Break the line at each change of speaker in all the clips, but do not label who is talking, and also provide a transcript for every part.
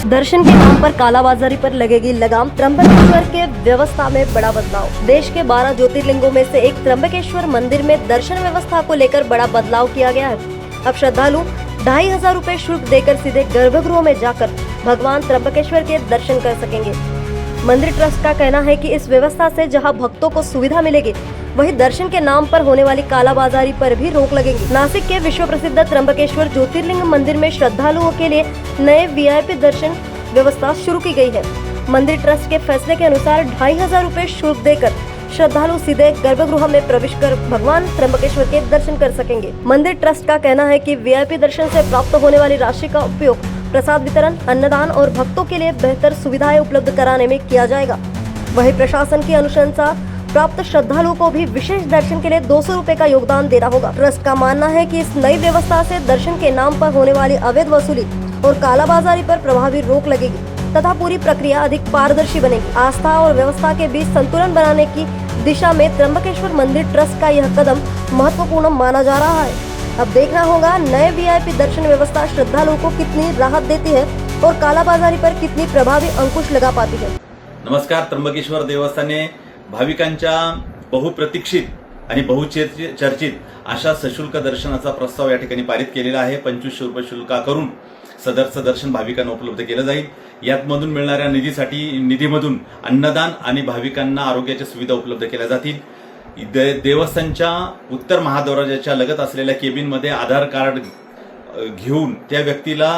दर्शन के नाम पर कालाबाजारी पर लगेगी लगाम। त्र्यंबकेश्वर के व्यवस्था में बड़ा बदलाव। देश के 12 ज्योतिर्लिंगों में से एक त्र्यंबकेश्वर मंदिर में दर्शन व्यवस्था को लेकर बड़ा बदलाव किया गया है। अब श्रद्धालु 2500 रुपए शुल्क देकर सीधे गर्भगृह में जाकर भगवान त्र्यंबकेश्वर के दर्शन कर सकेंगे। मंदिर ट्रस्ट का कहना है कि इस व्यवस्था से जहां भक्तों को सुविधा मिलेगी, वहीं दर्शन के नाम पर होने वाली कालाबाजारी पर भी रोक लगेगी। नासिक के विश्व प्रसिद्ध त्र्यंबकेश्वर ज्योतिर्लिंग मंदिर में श्रद्धालुओं के लिए नए वीआईपी दर्शन व्यवस्था शुरू की गई है। मंदिर ट्रस्ट के फैसले के अनुसार 2500 रुपए शुल्क देकर श्रद्धालु सीधे गर्भगृह में प्रवेश कर भगवान त्र्यंबकेश्वर के दर्शन कर सकेंगे। मंदिर ट्रस्ट का कहना है कि वीआईपी दर्शन से प्राप्त होने वाली राशि का उपयोग प्रसाद वितरण, अन्नदान और भक्तों के लिए बेहतर सुविधाएं उपलब्ध कराने में किया जाएगा। वहीं प्रशासन की अनुशंसा प्राप्त श्रद्धालुओं को भी विशेष दर्शन के लिए 200 रुपए का योगदान देना होगा। ट्रस्ट का मानना है कि इस नई व्यवस्था से दर्शन के नाम पर होने वाली अवैध वसूली और कालाबाजारी पर प्रभावी रोक लगेगी तथा पूरी प्रक्रिया अधिक पारदर्शी बनेगी। आस्था और व्यवस्था के बीच संतुलन बनाने की दिशा में त्र्यंबकेश्वर मंदिर ट्रस्ट का यह कदम महत्वपूर्ण माना जा रहा है। अब देखना होगा नए वीआईपी दर्शन व्यवस्था श्रद्धालुओं को कितनी राहत देती है और कालाबाजारी पर कितनी प्रभावी अंकुश लगा पाती है।
नमस्कार. त्र्यंबकेश्वर देवस्थाने भाविकांच्या बहुप्रतीक्षित आणि बहुचर्चित अशा सशुल्क दर्शनाचा प्रस्ताव या ठिकाणी पारित केलेला आहे। 2500 रुपये शुल्क करून सदरचं दर्शन भाविकांना उपलब्ध केलं जाईल। यातमधून मिळणाऱ्या निधीमधून अन्नदान आणि भाविकांना आरोग्याच्या सुविधा उपलब्ध केल्या जातील। देवस्थानच्या उत्तर महाद्वाराच्या लगत असलेल्या केबिनमध्ये आधार कार्ड घेऊन त्या व्यक्तीला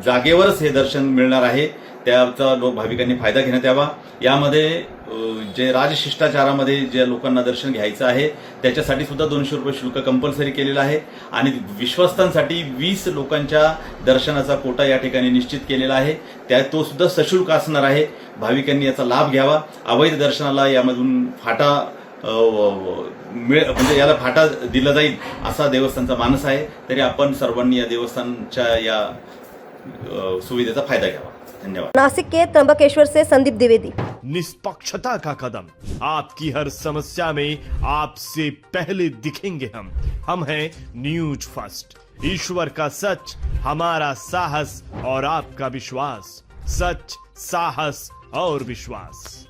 जागेवरच हे दर्शन मिळणार आहे। त्याचा भाविकांनी फायदा घेण्यात यावा। यामध्ये जे राजशिष्टाचारामध्ये ज्या लोकांना दर्शन घ्यायचं आहे त्याच्यासाठी सुद्धा 200 रुपये शुल्क कंपल्सरी केलेलं आहे आणि विश्वस्तांसाठी 20 लोकांच्या दर्शनाचा कोटा या ठिकाणी निश्चित केलेला आहे। तो सुद्धा सशुल्क असणार आहे। भाविकांनी याचा लाभ घ्यावा। अवैध दर्शनाला यामधून फाटा म्हणजे याला फाटा दिला जाईल असा देवस्थानचा मानस आहे। तरी आपण सर्वांनी या देवस्थानच्या या सुविधेचा फायदा घ्यावा। धन्यवाद।
नासिक के त्र्यंबकेश्वर से संदीप द्विवेदी।
निष्पक्षता का कदम, आपकी हर समस्या में आपसे पहले दिखेंगे हम हैं न्यूज फर्स्ट। ईश्वर का सच, हमारा साहस और आपका विश्वास। सच, साहस और विश्वास।